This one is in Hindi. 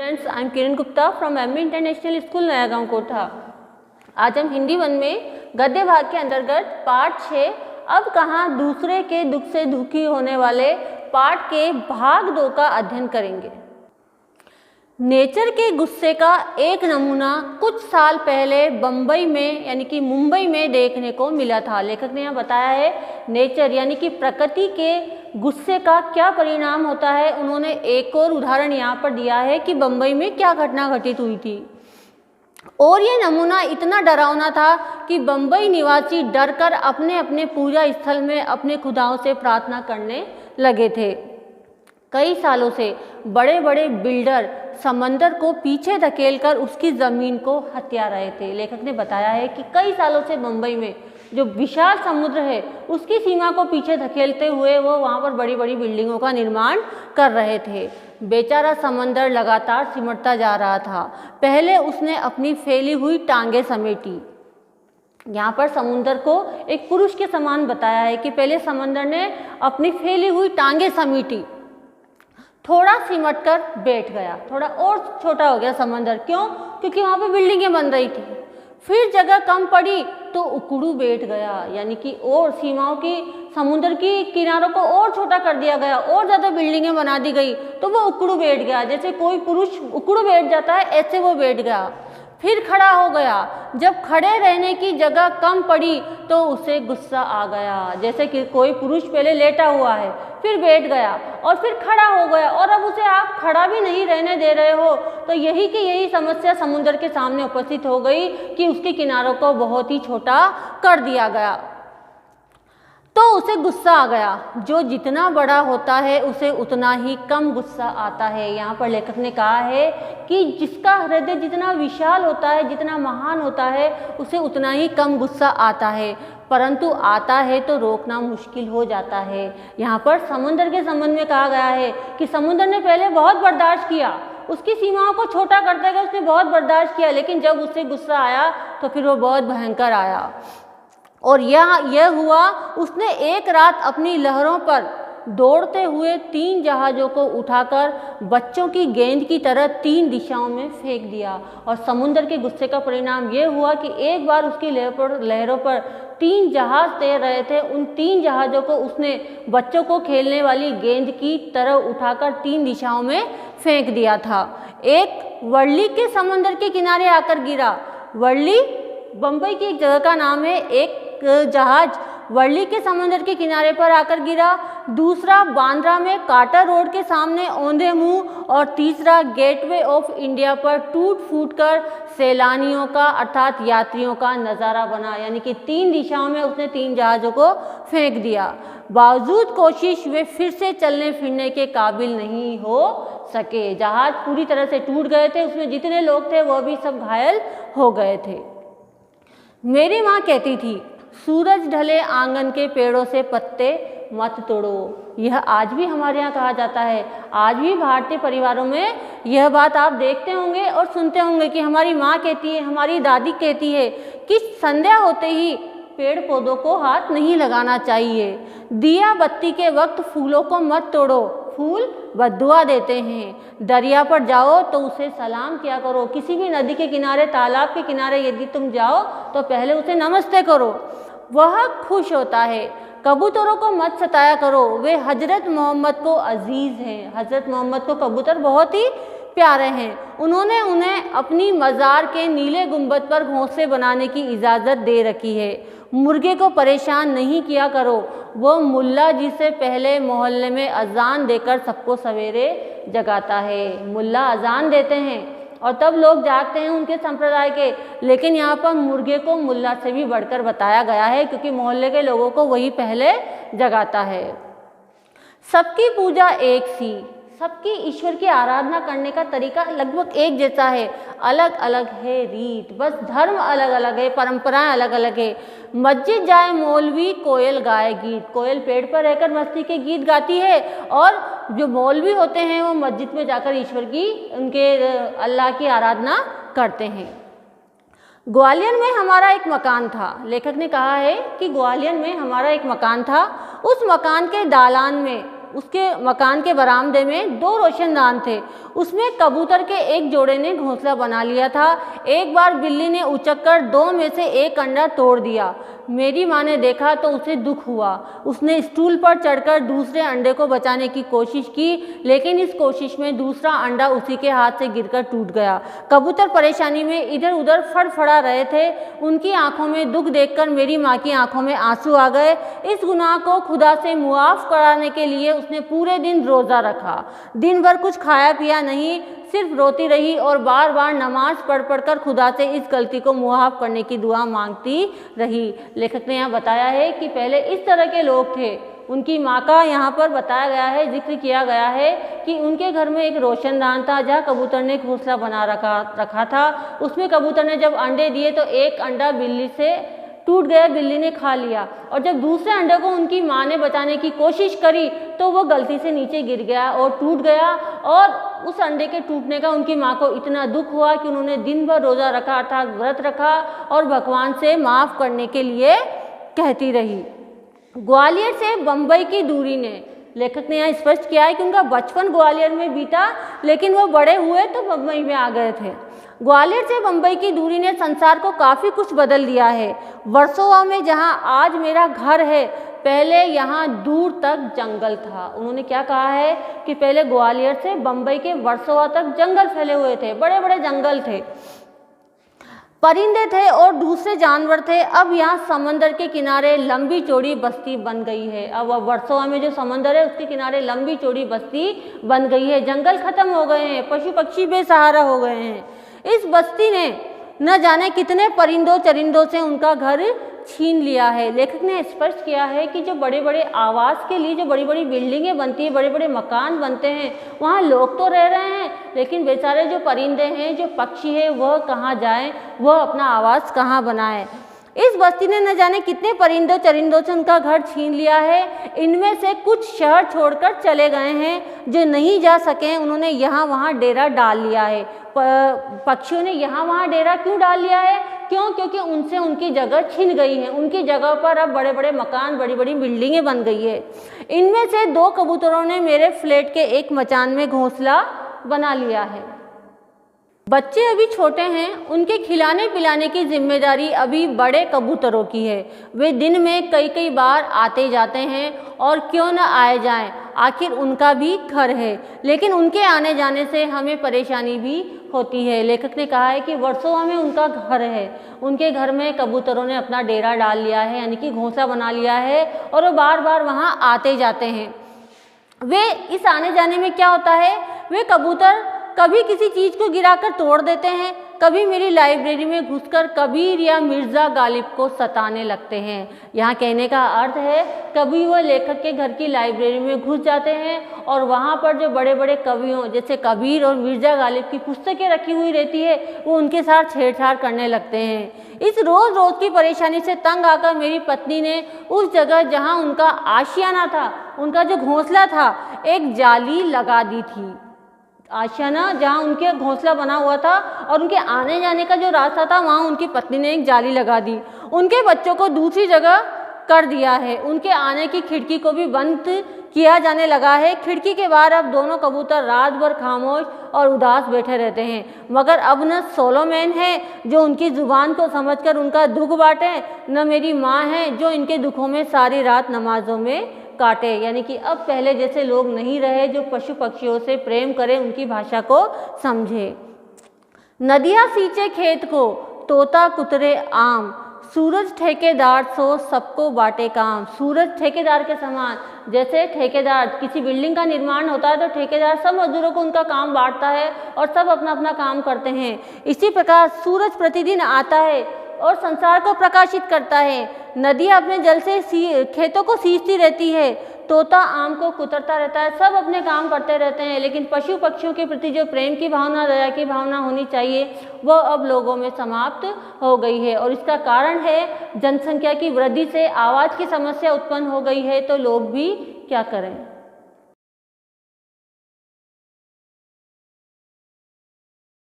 Friends, I am Kiran Gupta from MB international school Nayagaon Kota. आज हम हिंदी वन में गद्य भाग के अंतर्गत पाठ 6 अब कहाँ दूसरे के दुख से दुखी होने वाले पाठ के भाग 2 का अध्ययन करेंगे। नेचर के गुस्से का एक नमूना कुछ साल पहले बम्बई में यानी कि मुंबई में देखने को मिला था। लेखक ने यहाँ बताया है नेचर यानी कि प्रकृति के गुस्से का क्या परिणाम होता है। उन्होंने एक और उदाहरण यहाँ पर दिया है कि बम्बई में क्या घटना घटित हुई थी और ये नमूना इतना डरावना था कि बम्बई निवासी डरकर अपने अपने पूजा स्थल में अपने खुदाओं से प्रार्थना करने लगे थे। कई सालों से बड़े बड़े बिल्डर समंदर को पीछे धकेलकर उसकी ज़मीन को हत्या रहे थे। लेखक ने बताया है कि कई सालों से मुंबई में जो विशाल समुद्र है उसकी सीमा को पीछे धकेलते हुए वो वहाँ पर बड़ी बड़ी बिल्डिंगों का निर्माण कर रहे थे। बेचारा समंदर लगातार सिमटता जा रहा था। पहले उसने अपनी फैली हुई टांगें समेटी। यहाँ पर समुंदर को एक पुरुष के समान बताया है कि पहले समंदर ने अपनी फैली हुई टांगें समेटी, थोड़ा सिमट कर बैठ गया, थोड़ा और छोटा हो गया समंदर। क्यों? क्योंकि वहाँ पे बिल्डिंगें बन रही थी। फिर जगह कम पड़ी तो उकड़ू बैठ गया, यानी कि और सीमाओं की समुद्र की किनारों को और छोटा कर दिया गया, और ज़्यादा बिल्डिंगें बना दी गई तो वो उकड़ू बैठ गया। जैसे कोई पुरुष उकड़ू बैठ जाता है ऐसे वो बैठ गया। फिर खड़ा हो गया। जब खड़े रहने की जगह कम पड़ी तो उसे गुस्सा आ गया। जैसे कि कोई पुरुष पहले लेटा हुआ है, फिर बैठ गया और फिर खड़ा हो गया और अब उसे आप खड़ा भी नहीं रहने दे रहे हो। तो यही समस्या समुद्र के सामने उपस्थित हो गई कि उसके किनारों को बहुत ही छोटा कर दिया गया। तो उसे गुस्सा आ गया। जो जितना बड़ा होता है उसे उतना ही कम गुस्सा आता है। यहाँ पर लेखक ने कहा है कि जिसका हृदय जितना विशाल होता है, जितना महान होता है, उसे उतना ही कम गुस्सा आता है, परंतु आता है तो रोकना मुश्किल हो जाता है। यहाँ पर समुद्र के संबंध में कहा गया है कि समुद्र ने पहले बहुत बर्दाश्त किया, उसकी सीमाओं को छोटा करते गए उसने बहुत बर्दाश्त किया, लेकिन जब उसे गुस्सा आया तो फिर वो बहुत भयंकर आया। और यह हुआ, उसने एक रात अपनी लहरों पर दौड़ते हुए 3 जहाज़ों को उठाकर बच्चों की गेंद की तरह 3 दिशाओं में फेंक दिया। और समुद्र के गुस्से का परिणाम यह हुआ कि एक बार उसकी लहरों पर 3 जहाज़ तैर रहे थे। उन 3 जहाज़ों को उसने बच्चों को खेलने वाली गेंद की तरह उठाकर 3 दिशाओं में फेंक दिया था। एक वर्ली के समुद्र के किनारे आकर गिरा। वर्ली बम्बई की एक जगह का नाम है। एक जहाज वर्ली के समुद्र के किनारे पर आकर गिरा, दूसरा बांद्रा में कार्टर रोड के सामने औंधे मुंह, और तीसरा गेटवे ऑफ इंडिया पर टूट फूट कर सैलानियों का अर्थात यात्रियों का नज़ारा बना। यानी कि 3 दिशाओं में उसने 3 जहाज़ों को फेंक दिया। बावजूद कोशिश वे फिर से चलने फिरने के काबिल नहीं हो सके। जहाज पूरी तरह से टूट गए थे, उसमें जितने लोग थे वो भी सब घायल हो गए थे। मेरी माँ कहती थी, सूरज ढले आंगन के पेड़ों से पत्ते मत तोड़ो। यह आज भी हमारे यहाँ कहा जाता है। आज भी भारतीय परिवारों में यह बात आप देखते होंगे और सुनते होंगे कि हमारी माँ कहती है, हमारी दादी कहती है कि संध्या होते ही पेड़ पौधों को हाथ नहीं लगाना चाहिए। दिया बत्ती के वक्त फूलों को मत तोड़ो, फूल बद्दुआ देते हैं। दरिया पर जाओ तो उसे सलाम किया करो। किसी भी नदी के किनारे, तालाब के किनारे यदि तुम जाओ तो पहले उसे नमस्ते करो, वह खुश होता है। कबूतरों को मत सताया करो, वे हजरत मोहम्मद को अजीज़ हैं। हजरत मोहम्मद को कबूतर बहुत ही प्यारे हैं। उन्होंने उन्हें अपनी मज़ार के नीले गुंबद पर घोंसले बनाने की इजाज़त दे रखी है। मुर्गे को परेशान नहीं किया करो, वो मुल्ला जी से पहले मोहल्ले में अजान देकर सबको सवेरे जगाता है। मुल्ला अजान देते हैं और तब लोग जागते हैं उनके संप्रदाय के, लेकिन यहाँ पर मुर्गे को मुल्ला से भी बढ़कर बताया गया है क्योंकि मोहल्ले के लोगों को वही पहले जगाता है। सबकी पूजा एक सी, सबकी ईश्वर की आराधना करने का तरीका लगभग एक जैसा है, अलग अलग है रीत, बस धर्म अलग अलग है, परंपराएं अलग अलग है। मस्जिद जाए मौलवी, कोयल गाए गीत। कोयल पेड़ पर रहकर मस्ती के गीत गाती है और जो मौलवी होते हैं वो मस्जिद में जाकर ईश्वर की, उनके अल्लाह की आराधना करते हैं। ग्वालियर में हमारा एक मकान था। लेखक ने कहा है कि ग्वालियर में हमारा एक मकान था। उस मकान के दालान में उसके मकान के बरामदे में 2 रोशनदान थे। उसमें कबूतर के एक जोड़े ने घोंसला बना लिया था। एक बार बिल्ली ने उचककर 2 में से एक अंडा तोड़ दिया। मेरी माँ ने देखा तो उसे दुख हुआ। उसने स्टूल पर चढ़कर दूसरे अंडे को बचाने की कोशिश की, लेकिन इस कोशिश में दूसरा अंडा उसी के हाथ से गिरकर टूट गया। कबूतर परेशानी में इधर उधर फड़फड़ा रहे थे। उनकी आंखों में दुख देखकर मेरी माँ की आंखों में आंसू आ गए। इस गुनाह को खुदा से मुआफ़ कराने के लिए उसने पूरे दिन रोज़ा रखा। दिन भर कुछ खाया पिया नहीं, सिर्फ रोती रही और बार बार नमाज पढ़ कर खुदा से इस गलती को मुआफ़ करने की दुआ मांगती रही। लेखक ने यहाँ बताया है कि पहले इस तरह के लोग थे। उनकी माँ का यहाँ पर बताया गया है, जिक्र किया गया है कि उनके घर में एक रोशनदान था जहाँ कबूतर ने घोंसला बना रखा था। उसमें कबूतर ने जब अंडे दिए तो एक अंडा बिल्ली से टूट गया, बिल्ली ने खा लिया। और जब दूसरे अंडे को उनकी माँ ने बचाने की कोशिश करी तो वो गलती से नीचे गिर गया और टूट गया। और उस अंडे के टूटने का उनकी माँ को इतना दुख हुआ कि उन्होंने दिन भर रोज़ा रखा, अर्थात व्रत रखा और भगवान से माफ़ करने के लिए कहती रही। ग्वालियर से बम्बई की दूरी ने, लेखक ने यहाँ स्पष्ट किया है कि उनका बचपन ग्वालियर में बीता, लेकिन वो बड़े हुए तो बम्बई में आ गए थे। ग्वालियर से बम्बई की दूरी ने संसार को काफ़ी कुछ बदल दिया है। वर्सोवा में जहाँ आज मेरा घर है, पहले यहाँ दूर तक जंगल था। उन्होंने क्या कहा है कि पहले ग्वालियर से बम्बई के वर्सोवा तक जंगल फैले हुए थे, बड़े बड़े जंगल थे, परिंदे थे और दूसरे जानवर थे। अब यहाँ समंदर के किनारे लंबी चौड़ी बस्ती बन गई है। अब वर्सोवा में जो समंदर है उसके किनारे लंबी चौड़ी बस्ती बन गई है। जंगल खत्म हो गए हैं, पशु पक्षी बेसहारा हो गए हैं। इस बस्ती ने न जाने कितने परिंदों चरिंदों से उनका घर छीन लिया है। लेखक ने स्पष्ट किया है कि जो बड़े बड़े आवास के लिए जो बड़ी बड़ी बिल्डिंगें बनती हैं, बड़े बड़े मकान बनते हैं, वहाँ लोग तो रह रहे हैं, लेकिन बेचारे जो परिंदे हैं, जो पक्षी हैं, वह कहाँ जाएं, वह अपना आवास कहाँ बनाएं। इस बस्ती ने न जाने कितने परिंदों चरिंदों से उनका घर छीन लिया है। इनमें से कुछ शहर छोड़कर चले गए हैं, जो नहीं जा सके उन्होंने यहाँ वहाँ डेरा डाल लिया है। पक्षियों ने यहाँ वहाँ डेरा क्यों डाल लिया है? क्यों? क्योंकि उनसे उनकी जगह छिन गई है। उनकी जगह पर अब बड़े बड़े मकान, बड़ी बड़ी बिल्डिंगें बन गई है। इनमें से 2 कबूतरों ने मेरे फ्लैट के एक मचान में घोंसला बना लिया है। बच्चे अभी छोटे हैं, उनके खिलाने पिलाने की जिम्मेदारी अभी बड़े कबूतरों की है। वे दिन में कई कई बार आते जाते हैं और क्यों न आए जाएं, आखिर उनका भी घर है। लेकिन उनके आने जाने से हमें परेशानी भी होती है। लेखक ने कहा है कि वर्सोवा में उनका घर है, उनके घर में कबूतरों ने अपना डेरा डाल लिया है, यानी कि घोंसला बना लिया है और वो बार बार वहाँ आते जाते हैं। वे इस आने जाने में क्या होता है, वे कबूतर कभी किसी चीज़ को गिराकर तोड़ देते हैं, कभी मेरी लाइब्रेरी में घुसकर कबीर या मिर्ज़ा गालिब को सताने लगते हैं। यहाँ कहने का अर्थ है कभी वो लेखक के घर की लाइब्रेरी में घुस जाते हैं और वहाँ पर जो बड़े बड़े कवियों जैसे कबीर और मिर्ज़ा गालिब की पुस्तकें रखी हुई रहती है, वो उनके साथ छेड़छाड़ करने लगते हैं। इस रोज़ रोज़ की परेशानी से तंग आकर मेरी पत्नी ने उस जगह जहाँ उनका आशियाना था, उनका जो घोंसला था, एक जाली लगा दी थी। आशियाना जहाँ उनके घोंसला बना हुआ था और उनके आने जाने का जो रास्ता था, वहाँ उनकी पत्नी ने एक जाली लगा दी। उनके बच्चों को दूसरी जगह कर दिया है। उनके आने की खिड़की को भी बंद किया जाने लगा है। खिड़की के बाहर अब दोनों कबूतर रात भर खामोश और उदास बैठे रहते हैं। मगर अब न सोलोमैन है जो उनकी ज़ुबान को समझकर उनका दुख बांटे, न मेरी माँ है जो इनके दुखों में सारी रात नमाजों में काटे। यानी कि अब पहले जैसे लोग नहीं रहे जो पशु पक्षियों से प्रेम करें, उनकी भाषा को समझे। नदियाँ सींचे खेत को, तोता कुतरे आम, सूरज ठेकेदार सो सबको बांटे काम। सूरज ठेकेदार के समान, जैसे ठेकेदार किसी बिल्डिंग का निर्माण होता है तो ठेकेदार सब मजदूरों को उनका काम बांटता है और सब अपना अपना काम करते हैं। इसी प्रकार सूरज प्रतिदिन आता है और संसार को प्रकाशित करता है। नदियाँ अपने जल से खेतों को सींचती रहती है, तोता आम को कुतरता रहता है, सब अपने काम करते रहते हैं। लेकिन पशु पक्षियों के प्रति जो प्रेम की भावना, दया की भावना होनी चाहिए, वो अब लोगों में समाप्त हो गई है। और इसका कारण है जनसंख्या की वृद्धि से आवाज़ की समस्या उत्पन्न हो गई है, तो लोग भी क्या करें।